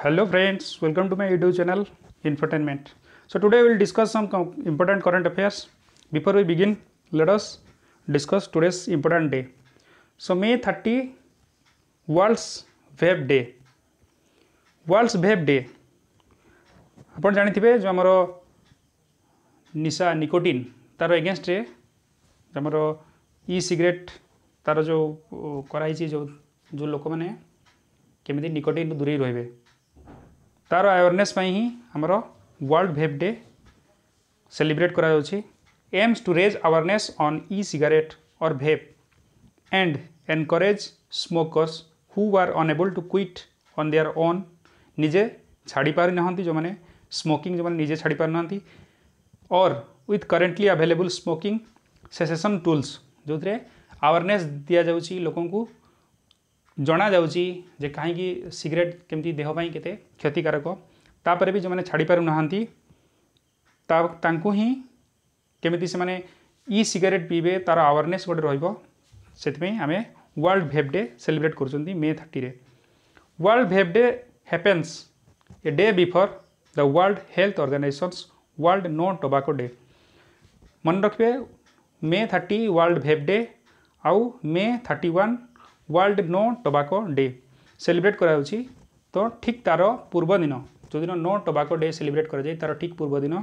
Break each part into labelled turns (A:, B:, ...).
A: Hello friends, welcome to my YouTube channel Infotainment. So today we will discuss some important current affairs. Before we begin, let us discuss today's important day. So May 30 World's Vape Day. World's Vape Day. आपण जानिथिबे जो हमरो निशा nicotine तार against रे हमरो e cigarette तार जो कराई छी जो लोक माने केमिति निकोटिन दूरी रहबे तार अवेयरनेस ही हमरो वर्ल्ड वेप डे सेलिब्रेट करा जाउछि aims to raise awareness on e cigarette और vape and encourage smokers who are unable to quit on their own निजे छाड़ी पारि नहंती जो माने स्मोकिंग जो माने निजे छाड़ी पारि नहंती और with currently available smoking cessation tools जो थे अवेयरनेस दिया जाउछि लोकन को जना जाउछि जे कहीं सिगरेट केमती देह पाई केते क्षतिकारक तापर भी जो मैंने छाड़ी पारु नहांती तांकु ही केमिति से माने ई सिगरेट पीबे तार अवेयरनेस गोटे रहिबो सेतपई आमे वर्ल्ड वेप डे सेलिब्रेट करछंती मे 30 रे। World vape day happens a day before the world health organisation's world no tobacco day. मन रखबे मे 30 वर्ल्ड वेप डे आउ May 31 world no tobacco day celebrate करा जाउछि। तो ठीक तार पूर्व दिन जो दिन नो टोबैको डे सेलिब्रेट करा जाय तार ठीक पूर्व दिन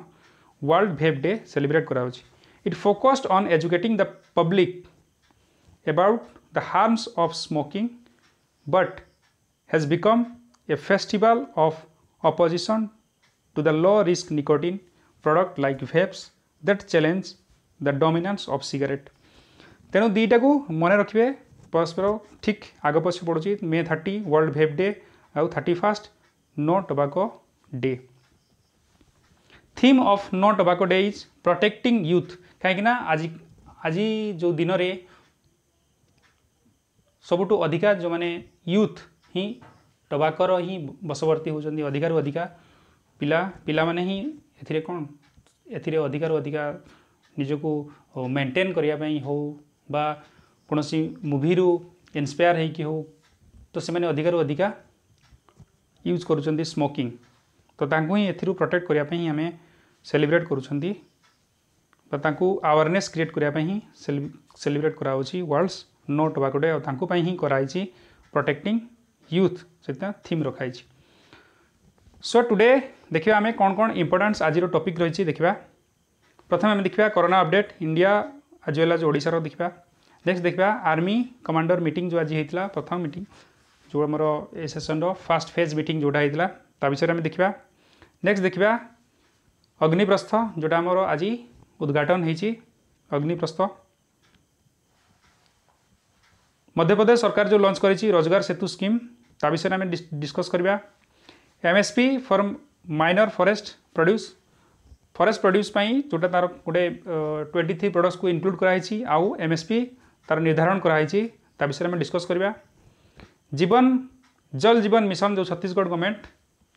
A: वर्ल्ड वेप डे सेलिब्रेट करा जाउछि। It focused on educating the public about the harms of smoking but has become a festival of opposition to the low risk nicotine product like vapes that challenge the dominance of cigarette. तेणु दुईटा को मन रखिए परस्पर ठीक आग पछ पड़ुची मे 30 world vape day आउ 31 no tobacco day. Theme of no tobacco day is protecting youth कहीं आज आज जो दिन रे सबुठु अधिका जो माने यूथ ही टोबैकोर ही बसवर्ती होचंदी अधिकार अधिका पिला माने ही एथिरे कोन एथिरे अधिकार अधिका निजको मेंटेन करिया पई हो बा कोनोसी मूवी रू इंस्पायर है कि हो तो से माने अधिकार अधिका यूज करूछंदी स्मोकिंग तो तांकु ही एथिरु प्रोटेक्ट करिया पई हमें सेलिब्रेट करूछंदी बा तांकु अवेयरनेस क्रिएट करिया पई ही सेलिब्रेट करा होची वर्ल्ड्स नो टोबैको डे और तांकु पई ही कराइची प्रोटेक्टिंग यूथ सेता थीम रखाइची। सो टुडे देखिबा हमें कोन कोन इंपोर्टेंस आज रो टॉपिक रहिची देखिबा। प्रथम हम देखिबा कोरोना अपडेट इंडिया आज वेल आज ओडिसा रो देखिबा। नेक्स्ट देखिबा आर्मी कमांडर मीटिंग जो आज होता प्रथम मीटिंग जो आमर ए सेशन रो फास्ट फेज मीटिंग जोटा होता ता विषय में देखिबा। नेक्स्ट देखिबा अग्निप्रस्थ जोटा आमर आज उद्घाटन होईची अग्निप्रस्थ। मध्य प्रदेश सरकार जो लॉन्च करिची रोजगार सेतु स्कीम ता विषय में डिस्कस करबा। MSP for minor forest produce पाई जोटा तार गोटे 23 प्रोडक्ट्स को इंक्लूड कराई आउ एमएसपी तार निर्धारण कराई ता विषय में डिस्कस करबा। जल जीवन मिशन जो छत्तीसगढ़ गवर्नमेंट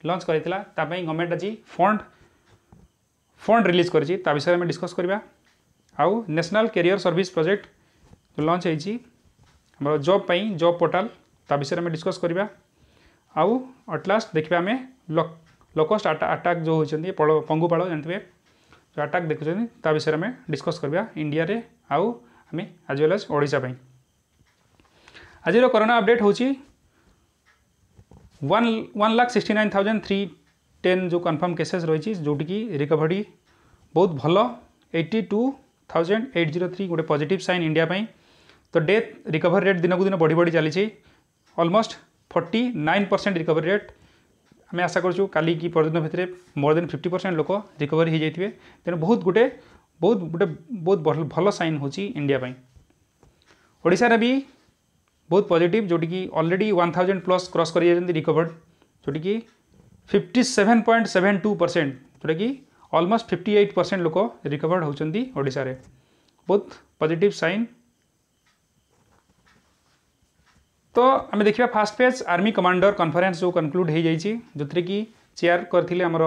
A: लॉन्च करथिला ता पई गवर्नमेंट आज फंड रिलीज करिछि ता विषय में डिस्कस करबा। आउ नेशनल कैरियर सर्विस प्रोजेक्ट जो लॉन्च होईछि हमर जॉब पई जॉब पोर्टल ता विषय में डिस्कस करबा। आउ एट लास्ट देखिबा हमें लोकस्ट अटैक जो होइछन्ती पंगुपाଳ जानथिबे जो अटैक देखुछन्ती ता विषय में डिस्कस करबा इंडिया रे आउ हमें आज वेल आज ओडिसा पई। आज कोरोना अपडेट होची 1,69,310 जो कन्फर्म केसेस रही जोटी की रिकवरी बहुत भल 82,803 गोटे पॉजिटिव साइन इंडिया पई। तो डेथ रिकवरी रेट दिन को दिन बढ़ी बढ़ी चली ऑलमोस्ट 49% रिकवरी रेट आम आशा करूँ काली की परदिन भितर मोर देन 50% लोक रिकवरी हो जाइए। तेणु बहुत भल साइन होची इंडिया पई। ओडिशा रे भी बहुत पॉजिटिव जोटी की ऑलरेडी 1000 प्लस क्रॉस कर रिकवर्ड जोटी की 57.72% जोटा कि ऑलमोस्ट 58% लोक रिकवर्ड होचंदी ओडिशा रे बहुत पॉजिटिव साइन। तो आम देखिए fast phase army commander conference जो कनक्लूड हो जाइए जो थे कि चेयर करथिले हमर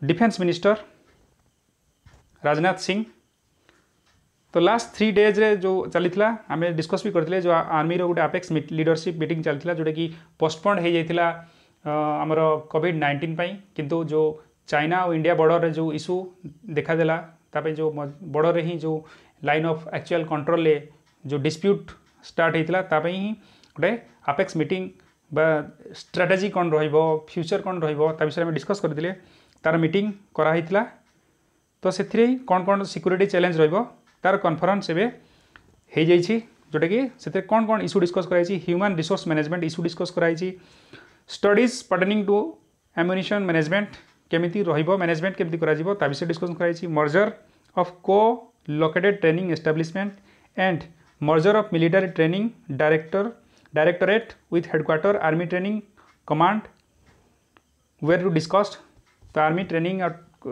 A: डिफेंस मिनिस्टर राजनाथ सिंह। तो लास्ट 3 डेज रे जो चलीथिला आमे डिस्कस भी करथिले जो आर्मी रो गोटे अपेक्स लीडरशिप मीटिंग चलथिला जोटा कि पोस्टपोन्ड हो जाइथिला आमर कोविड-19 किंतु जो चाइना और इंडिया बॉर्डर जो इशू देखादेला तापर जो बॉर्डर ही जो लाइन ऑफ एक्चुअल कंट्रोल जो डिस्प्यूट स्टार्ट होता ही गोटे अपेक्स मीटिंग बा स्ट्रेटेजी कौन रहिबो फ्यूचर कौन रहिबो ता विषय में डिस्कस करथिले तार मीटिंग कराइथिला। तो से कौन कौन सिक्योरिटी चैलेंज रहिबो तार कॉन्फ्रेंस एबे हो जाइछि जोटा कि से कौन कौन इशू डिस्कस कराइछि human resource management issue discuss कराइछि studies pertaining to ammunition management केमिति रहिबो मैनेजमेंट केमिति करा जिवो ता विषय डिस्कस कराइछि merger of colocated training establishment and merger of military training directorate with headquarter army training command were to discussed तो आर्मी ट्रेनिंग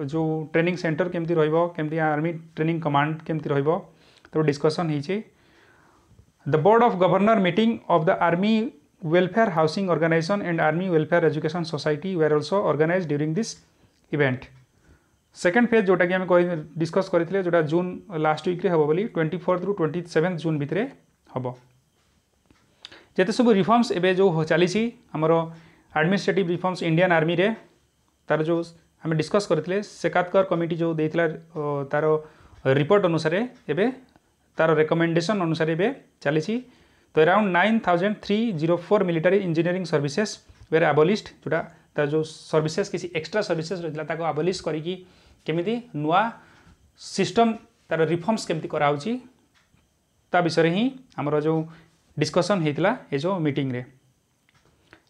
A: जो ट्रेनिंग सेंटर केमती रहिबो केमती आर्मी ट्रेनिंग कमांड केमती रहिबो तो डिस्कशन होइछि। The board of governor meeting of the army welfare housing organisation and army welfare education society were also organised during this event. Second phase जोटा कि आम डिस्कस करथिले जोटा जून लास्ट वीक रे हबो बोली 24 रु 27 जून भितरे हबो। जेते सब रिफॉर्म्स एबे जो चली आमर एडमिनिस्ट्रेटिव रिफॉर्म्स इंडियन आर्मी रे तार जो आम डिस्कस करथिले सेकातकर कमिटी जो देइथिला तार रिपोर्ट अनुसार एबे तार रिकमेंडेशन अनुसार एबे चली। तो around 9304 military engineering services were abolished जोटा तार जो सर्विसेज किसी एक्स्ट्रा सर्विसेज रही ताको अबोलिश करिकी केमिति नुआ सिस्टम तार रिफॉर्म्स केमिति कराउची ता विषय ही हमर जो डिस्कशन होता ये जो मीटिंग रे।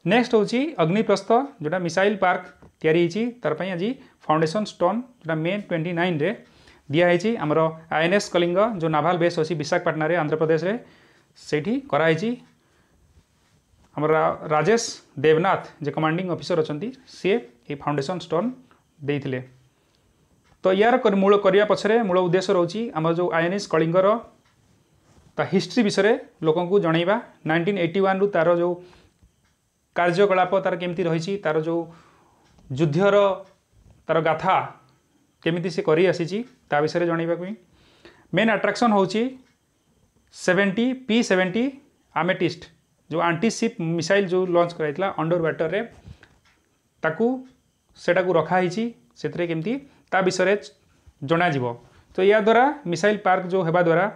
A: नेक्स्ट होची अग्निप्रस्थ जोटा मिसाइल पार्क तैयारी तार पई आज फाउंडेशन स्टोन जोटा मे 29 रे दिखाई आमर INS कलिंग जो नाभाल बेस अच्छी विशाखापाटना रे आंध्र प्रदेश रे सेठी कराई आमर राजेश देवनाथ जे कमांडिंग ऑफिसर अच्छी सी ये फाउंडेशन स्टोन देइथिले। तो यार मूल करने पछरे मूल उद्देश्य रोची आमर जो INS कलिंगर ता हिस्ट्री विषय लोक जनइबा 1981 रु तार जो कार्यकलाप तार केमती रही तार जो युद्धर तार गाथा केमिति से करी आसी ता विषय जनइबा मेन अट्रैक्शन होची 70 P-70 आमेटिस्ट जो एंटी शिप मिसाइल जो लॉन्च कराइतला अंडर वाटर रे ताकू सेटा को रखा हिची सेतरे केमती ता विषय जना जीवो। तो या द्वारा मिसाइल पार्क जो हेबा द्वारा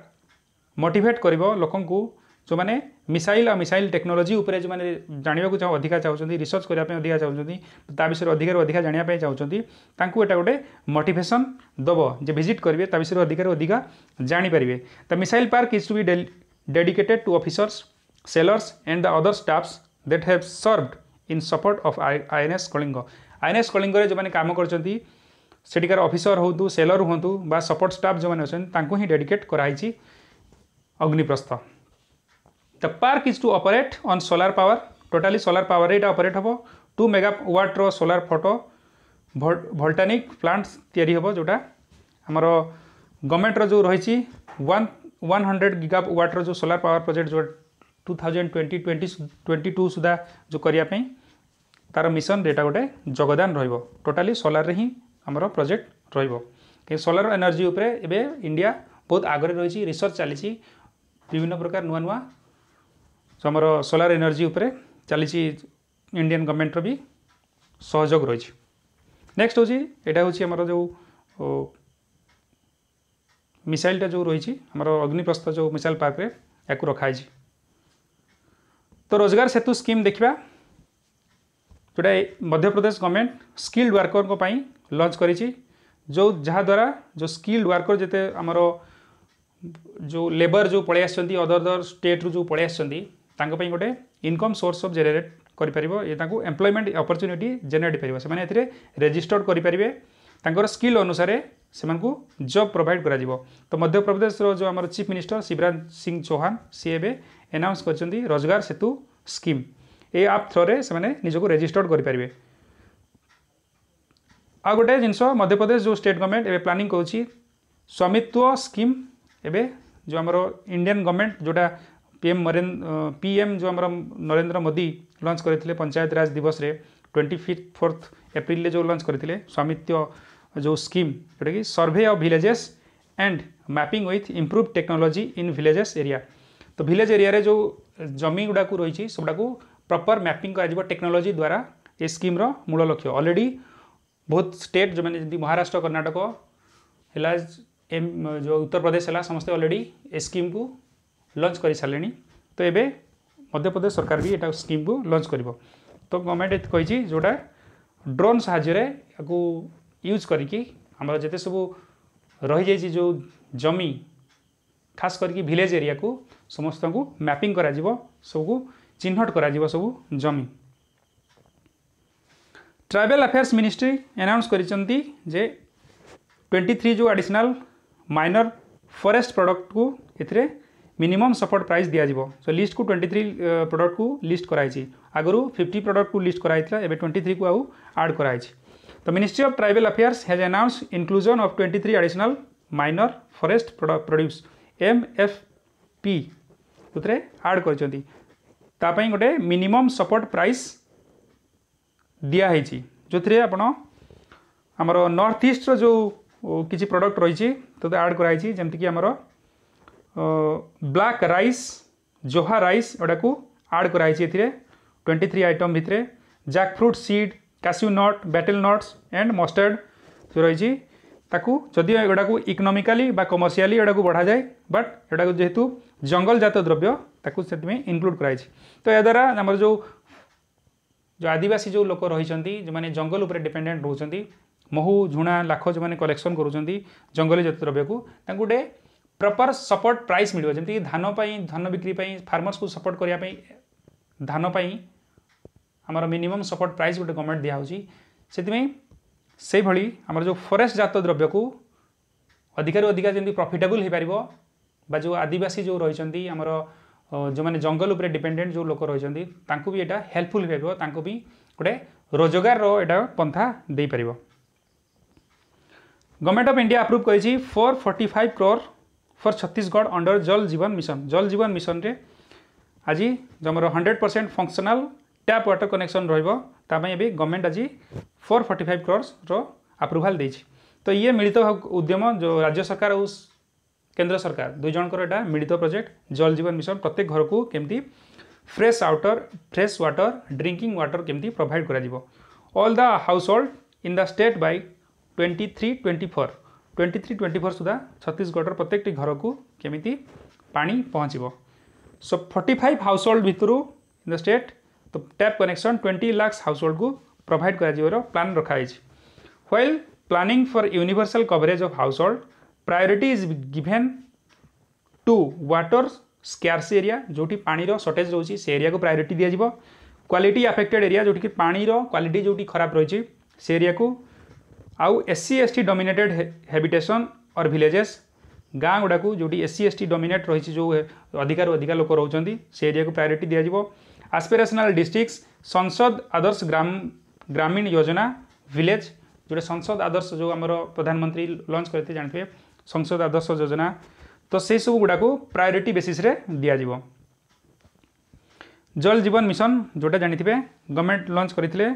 A: मोटिवेट करिवो लोकन को जो माने मिसाइल और मिसाइल टेक्नोलोजी उपरे जो माने जानिबा को अधिका चाहउछंती रिसर्च करिया पे अधिका चाहउछंती ता विषय अधिका जानिया पे चाहउछंती तांकू एटा गोटे मोटिवेशन दबो जे विजिट करिवे ता विषय अधिका जानि परिवे। तो missile park is to be dedicated to officers sailors and the other staffs that have served in support of INS Kalinga. INS Kalinga रे जो माने काम करछंती सेटिकार ऑफिसर होतु सेलर होतु बा सपोर्ट स्टाफ जो माने अछन तांकू ही डेडिकेट कराइछि Agniprastha. The park is to operate on solar power totally solar power रे ऑपरेट हबो 2 मेगावाट रो सोलार फोटो वोल्टानिक प्लांट्स तैयारी हबो जोटा हमरो गवर्नमेंट रो जो रहिछि 100 गीगावाट रो जो सोलार पावर प्रोजेक्ट जो 2022 सुधा जो करिया पे तार मिशन डेटा गोटे योगदान रहिबो टोटाली सोलार रे ही हमरो प्रोजेक्ट रहिबो के सोलार एनर्जी उपरे एबे इंडिया बहुत आगे रही रिसर्च चली विभिन्न प्रकार नुआ नुआ जो आमर सोलार एनर्जी उपरे चली इंडियन गवर्नमेंट भी सहयोग रही। नेक्स्ट हूँ यहाँ हूँ आमर जो मिसाइलटा जो रही आमर अग्निप्रस्थ जो मिसाइल पार्क रे या रखाई। तो रोजगार सेतु स्कीम देखा जोटा Madhya Pradesh government skilled worker launch करी जो जहाँ द्वारा जो स्किल्ड वर्कर जिते आमर जो लेबर जो पलि आसछंती अदर स्टेट रु जो पलि आसछंती तांको पई गोटे इनकम सोर्स ऑफ जनरेट करि परिबो ये तांको एम्प्लॉयमेंट अपॉर्चुनिटी जनरेट परिबो से माने एथिरे रजिस्टर्ड करि परिबे तांकर स्किल अनुसार से जॉब प्रोवाइड करा जिवो। तो मध्य प्रदेश रो जो आमर चीफ मिनिस्टर शिवराज सिंह चौहान सी एबे अनाउंस करछंती रोजगार सेतु स्कीम ए आप थ्रो रे से माने निजको रजिस्टर्ड करि परिबे। आ गोटे जिनस मध्य प्रदेश जो स्टेट गवर्नमेंट एबे प्लानिंग करूची स्वामित्व स्कीम एबे जो आमर इंडियन गवर्नमेंट जोटा PM जो आमर नरेंद्र मोदी लॉन्च करथिले पंचायत राज दिवस रे 24 एप्रिल जो लॉन्च करथिले स्वामित्व जो स्कीम जोटा कि survey of villages and mapping with improve technology in villages area. तो विलेज एरिया रे जो जमी गुड़ा को रही सब प्रॉपर मैपिंग कर टेक्नोलॉजी द्वारा ए स्कीम रो मूल लक्ष्य ऑलरेडी बहुत स्टेट जो मैंने जमी महाराष्ट्र कर्णाटक है जो उत्तर प्रदेश है समस्ते ऑलरेडी ए स्कीम को लॉन्च कर सारे तो ये मध्य प्रदेश सरकार भी एटा स्कीम को लॉन्च कर तो गवर्नमेंट कही जोटा ड्रोन साहाय्य यूज करिकी आमर जिते सब रही जाइए जो जमी खास करके विलेज एरिया को समस्त को मैपिंग करा जीवो सबको चिन्हट करा जीवो सब जमी ट्राइबल अफेयर्स मिनिस्ट्री अनाउंस करिसंती जे 23 जो एडिशनल माइनर फॉरेस्ट प्रोडक्ट को एथिरे मिनिमम सपोर्ट प्राइस दिया जीवो सो लिस्ट को 23 प्रोडक्ट को लिस्ट कराई आगु 50 प्रोडक्ट को लिस्ट कराई एबे 23 को आउ ऐड कराई तो ministry of tribal affairs has announced inclusion of 23 additional minor forest produce MFP उतरे ऐड करचंती तापई गोटे मिनिमम सपोर्ट प्राइस दिया है जो थे आपण आमर नॉर्थ ईस्ट जो किसी प्रोडक्ट रही तो ऐड कराई जमती आमर ब्लैक राइस जोहा राइस एटा को ऐड कराई 23 आइटम भितर jackfruit seed cashew nut betel nuts and mustard जो रही ताकू जदि एटा को इकोनॉमिकली बा कमर्शियली एटा को बढ़ा जाए बट एटा को जेहेतु जंगल जात द्रव्य ताकू से इनक्लूड कराई तो या द्वारा आमर जो आदिवासी जो लोक रही जो मैंने जंगल उपर डिपेंडेंट रोचंती महू झुणा लाख जो मैंने कलेक्शन करूँ जंगली जात द्रव्य को गोटे प्रॉपर सपोर्ट प्राइस मिल जमी धान धान बिक्री फार्मर्स को सपोर्ट करने धान आमर मिनिमम सपोर्ट प्राइस गोटे गवर्नमेंट दिखाई से भली आमर जो फॉरेस्ट जात द्रव्य को अधिकार अधिका जमी प्रॉफिटेबल हो पार बा जो आदिवासी जो रही आमर जो मैंने जंगल उपर डिपेंडेंट जो लोक रही भी एटा हेल्पफुल हो पार भी गोटे रोजगार एटा पंथा दे पार गवर्नमेंट ऑफ इंडिया अप्रूव करी 445 करोड़ फॉर छत्तीसगढ़ अंडर जल जीवन मिशन रे आज जो आमर 100% फंक्शनल टैप वाटर कनेक्शन रही गवर्नमेंट आज 445 करोड़ अप्रूवाल देछि तो ये मिलित उद्यम जो राज्य सरकार और केंद्र सरकार दुई जनकर एटा मिलित प्रोजेक्ट जल जीवन मिशन प्रत्येक घर को केमती फ्रेश वाटर ड्रिंकिंग वाटर केमती प्रोवाइड करा जिवो all the house hold in the state by 23-24 सुधा छत्तीसगढ़ प्रत्येक घर को केमिति पानी पहुँचो सो 45 हाउस होल्ड भितर इन द स्टेट तो tap connection 20 lakh household को प्रोवाइड कर प्लान रखाई while planning for universal coverage of household priority is given to water scarce area जोटी पानी रो शॉर्टेज रोची से एरिया को प्रायोरिटी दिया जिवो क्वालिटी अफेक्टेड एरिया जोटी पानी रो क्वालिटी जोटी खराब रही से एरिया को आउ SC/ST डोमिनेटेड हैबिटेशन और विलेजेस गाँ गुड़ा को जोटी SC/ST डोमिनेट रही जो अधिकार अधिका लोक रोचंती से एरिया को प्रायोरिटी दिया जिवो एस्पिरेशनल डिस्ट्रिक्ट्स संसद आदर्श ग्रामीण योजना विलेज जोटे संसद आदर्श जो आमर प्रधानमंत्री लॉन्च करते जानते संसद आदर्श योजना तो से सब गुड़ा को प्रायोरिटी बेसिस रे दिया जिवो जल जीवन मिशन जोटा जानी गवर्नमेंट लॉन्च करते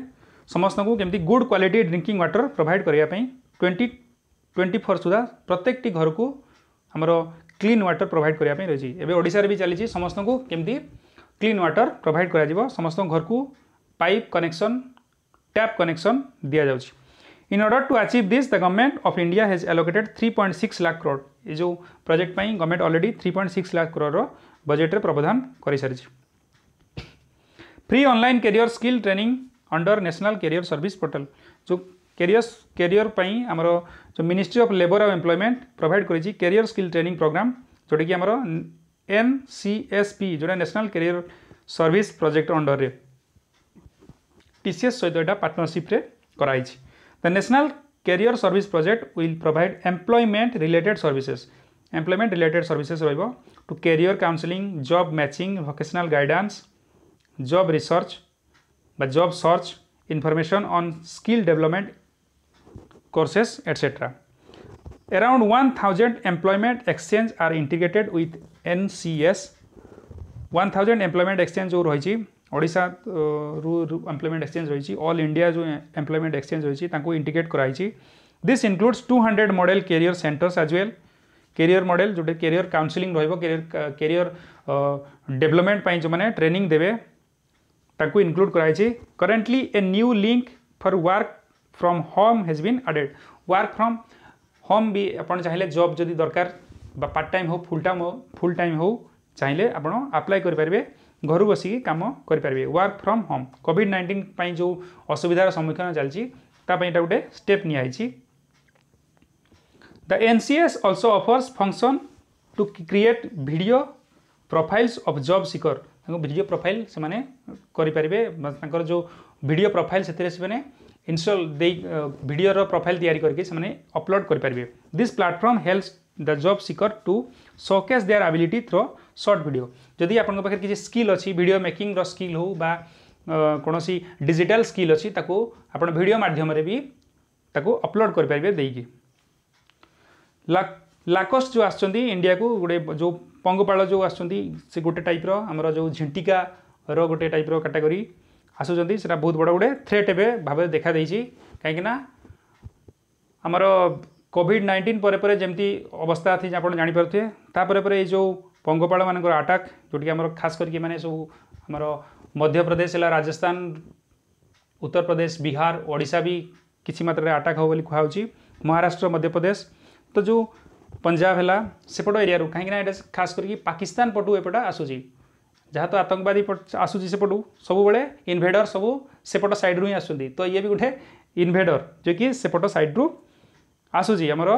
A: समस्त को केमती good quality drinking water provide करने 2024 सुधा प्रत्येक घर को आमर क्लीन वाटर प्रोवाइड करने रही है ओडिशा भी चली समस्त को केमती क्लीन वाटर प्रोवाइड करा समस्त घर को पाइप कनेक्शन टैप कनेक्शन दि जाउछि in order to achieve this the government of India has allocated 3.6 lakh crore ये जो प्रोजेक्ट पाई government already 3.6 lakh crore budget रे प्रावधान कर सारी free online career skill training under national career service portal जो कैरियर पाई आमर जो मिनिस्ट्री ऑफ लेबर और एम्प्लॉयमेंट प्रोवाइड करी कैरियर स्किल ट्रेनिंग प्रोग्राम जोटा कि आमर NCSP जोटा national career service project under रे TCS सहित एटा पार्टनरशिप रे कराई the national career service project will provide employment related services रहिबो to career counselling job matching vocational guidance job research job search information on skill development courses etc. Around 1000 employment exchange are integrated with NCS 1000 employment exchange जो रही Odisha employment exchange रही all India जो employment exchange रही integrate कराई this includes 200 model career centres as well career model जोटे career counselling रहिबो career development जो माने ट्रेनिंग देवे ताकू इनक्लूड कराई। Currently a new link for work from home has been added. Work from home भी आपन चाहिए जॉब जदि दरकार पार्ट टाइम हो फुल टाइम हो चाहिए आपन अप्लाई करेंगे घर बसिक कम करेंगे वर्क फ्रॉम होम। कोविड-19 जो असुविधार सम्मुखीन चलती गोटे स्टेप नि। The NCS also offers function to create video profiles of job seeker। Video profile से माने करि परिबे जो वीडियो प्रोफाइल से इंस्टॉल दे वीडियो रो प्रोफाइल तैयारी करके से माने अपलोड करि परिबे। This platform helps the job seeker to showcase their ability through short video. जदि आपन पाखे किसी स्किल अच्छी वीडियो मेकिंग रो स्किल हो बा कोनोसी डिजिटल स्किल अच्छी ताको आपन वीडियो माध्यम रे भी ताको अपलोड करि परिबे देकी। लाकोस्ट जो आसचंदी इंडिया को गोटे जो पंगपाल जो आसचंदी से गोटे टाइप आमर जो झिंटिका रो गोटे टाइप कैटेगरी आसुचंदी सेटा बहुत बड़ा गोटे थ्रेट एवं भाव देखा देछि। कहीं आमर कोविड-19 पर जमती अवस्था थी आप जानीपे तापर ये जो पंगपाल मान आटाक जोटि आम खास करके माने सब आमर मध्य प्रदेश है राजस्थान उत्तर प्रदेश बिहार ओडिशा भी किसी मात्रा आटाक हो बोली कहुच्छी महाराष्ट्र मध्य प्रदेश तो जो पंजाब है सेपट एरिया कहीं खास करके पाकिस्तान पटू एपटा आसूसी जहाँ तो आतंकवादी आसूसी सेपटू सब बड़े इनभेडर सब सेपट सैड्रु ही आसुँच। तो ये भी गोटे इनभेडर जो कि सेपट सैड्रु आसूसी आमर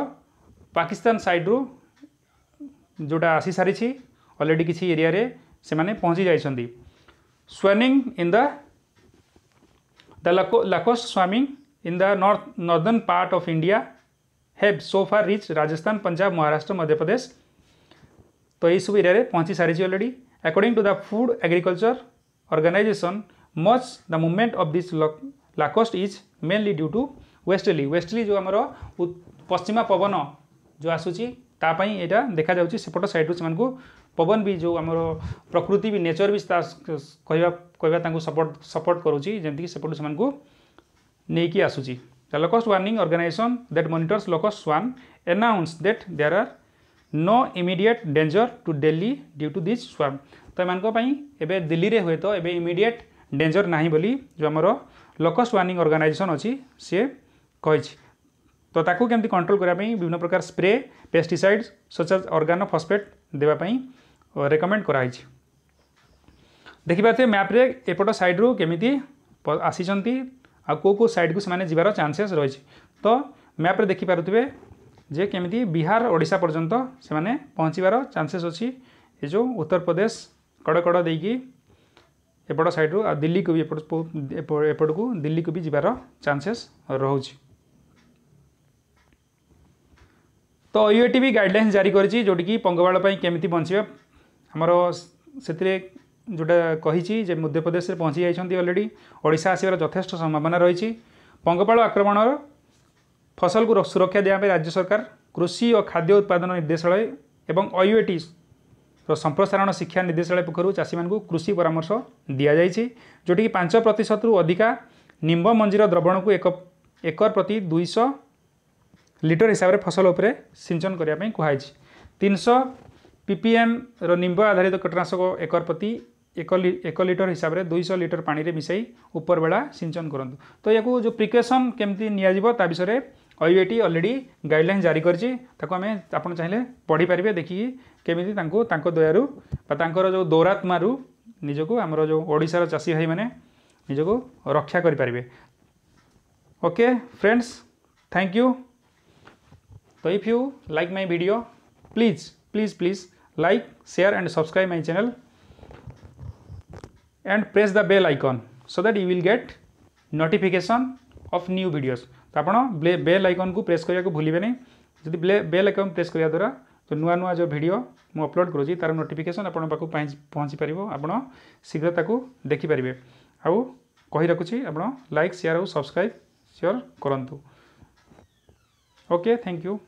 A: पाकिस्तान सैड्रु जोटा आसी सारी अलरेडी किसी एरिया रे से माने पहुँची जाइछंती। Swarming in the locust swarming in the northern part of India have so far reach Rajasthan Punjab Maharashtra Madhya Pradesh. तो यही सब एरिया पहुँची सारी already. According to the food agriculture organisation much the movement of this locust is mainly due to westerly जो आमर पश्चिमा पवन जो आसूची तापाई यहाँ देखा जाउची सेपट साइड से पवन भी जो आमर प्रकृति भी नेचर भी कहवा सपोर्ट करुच्ची जमीक सेपट से नहीं कि आसूची। The locust warning organization that monitors locust swarm announced that there are no immediate danger to Delhi due to this swarm। तो इन एबे दिल्ली रे हुए तो एबे इमीडिएट डेंजर नहीं बोली जो आमर लॉकस्ट वार्निंग ऑर्गेनाइजेशन अच्छी सी कही। तो ताकू केमती कंट्रोल करने विभिन्न प्रकार स्प्रे पेस्टिसाइड्स सच एज ऑर्गानोफॉस्फेट देवाई रेकमेंड कराई। देखिए मैप्रे एपट सैड्रु केमी आसी आ को साइड को से जीवार चांसेस रही। तो मैप्रे देखिपे जे केमी बिहार ओडिशा पर्यंत से माने पहुँचार चांसेस अच्छी। ये जो उत्तर प्रदेश कड़कड़ देकी एपट साइड्रु आ दिल्ली को भी एपट को दिल्ली को भी जीवार चांसेस रोचे। तो यूएटी भी गाइडलाइंस जारी करी जोटि पंगपाल केमी बचे आमर से जोटा कही जे मध्य प्रदेश में पहुँची जाइछंती अलरेडी ओडिशा आसबार यथेष्ट संभावना रही। पंगपाल आक्रमण फसल को सुरक्षा देवाई राज्य सरकार कृषि और खाद्य उत्पादन निर्देशालय एवं यूएटी संप्रसारण शिक्षा निर्देशालय पक्षर चाषी मानू कृषि परामर्श दि जाइए जोटि 5% रु अधिका निम्ब मंजीर द्रवण को एकर प्रति 200 लिटर हिसाब से फसल उपरे सिंचन करने कहुई। 300 ppm निम्ब आधारित कीटनाशक एकर प्रति 1 लिटर हिसाब से 200 लिटर पानी रे मिसाई ऊपर बेला सिंचन करूँ। तो या जो प्रिकसन केमती निया विषय यूएटी ऑलरेडी गाइडलाइन जारी करछि ताको आमे आपण चाहिए पढ़ी पारिबे देखिए केमिति तांको दयारु बा जो दौरात्मारू निजको आमर जो ओडिशार चाषी भाई माने निजको रक्षा करि पारिबे। Okay friends, thank you. तो if you like my video please like, share and subscribe my channel and press the bell icon so that you will get notification of new videos। तो आप बेल आइकन को press करने को भूलिए नहीं। जब bell icon press करने द्वारा तो नुआ जो वीडियो मु अपलोड करुँची तार नोटिफिकेशन आपण पाखु पहुँची पार आपण शीघ्र ताकू देखिपारे। आउ कही रखुच्छी आप लाइक शेयर और सब्सक्राइब श्योर करूँ। Okay, thank you.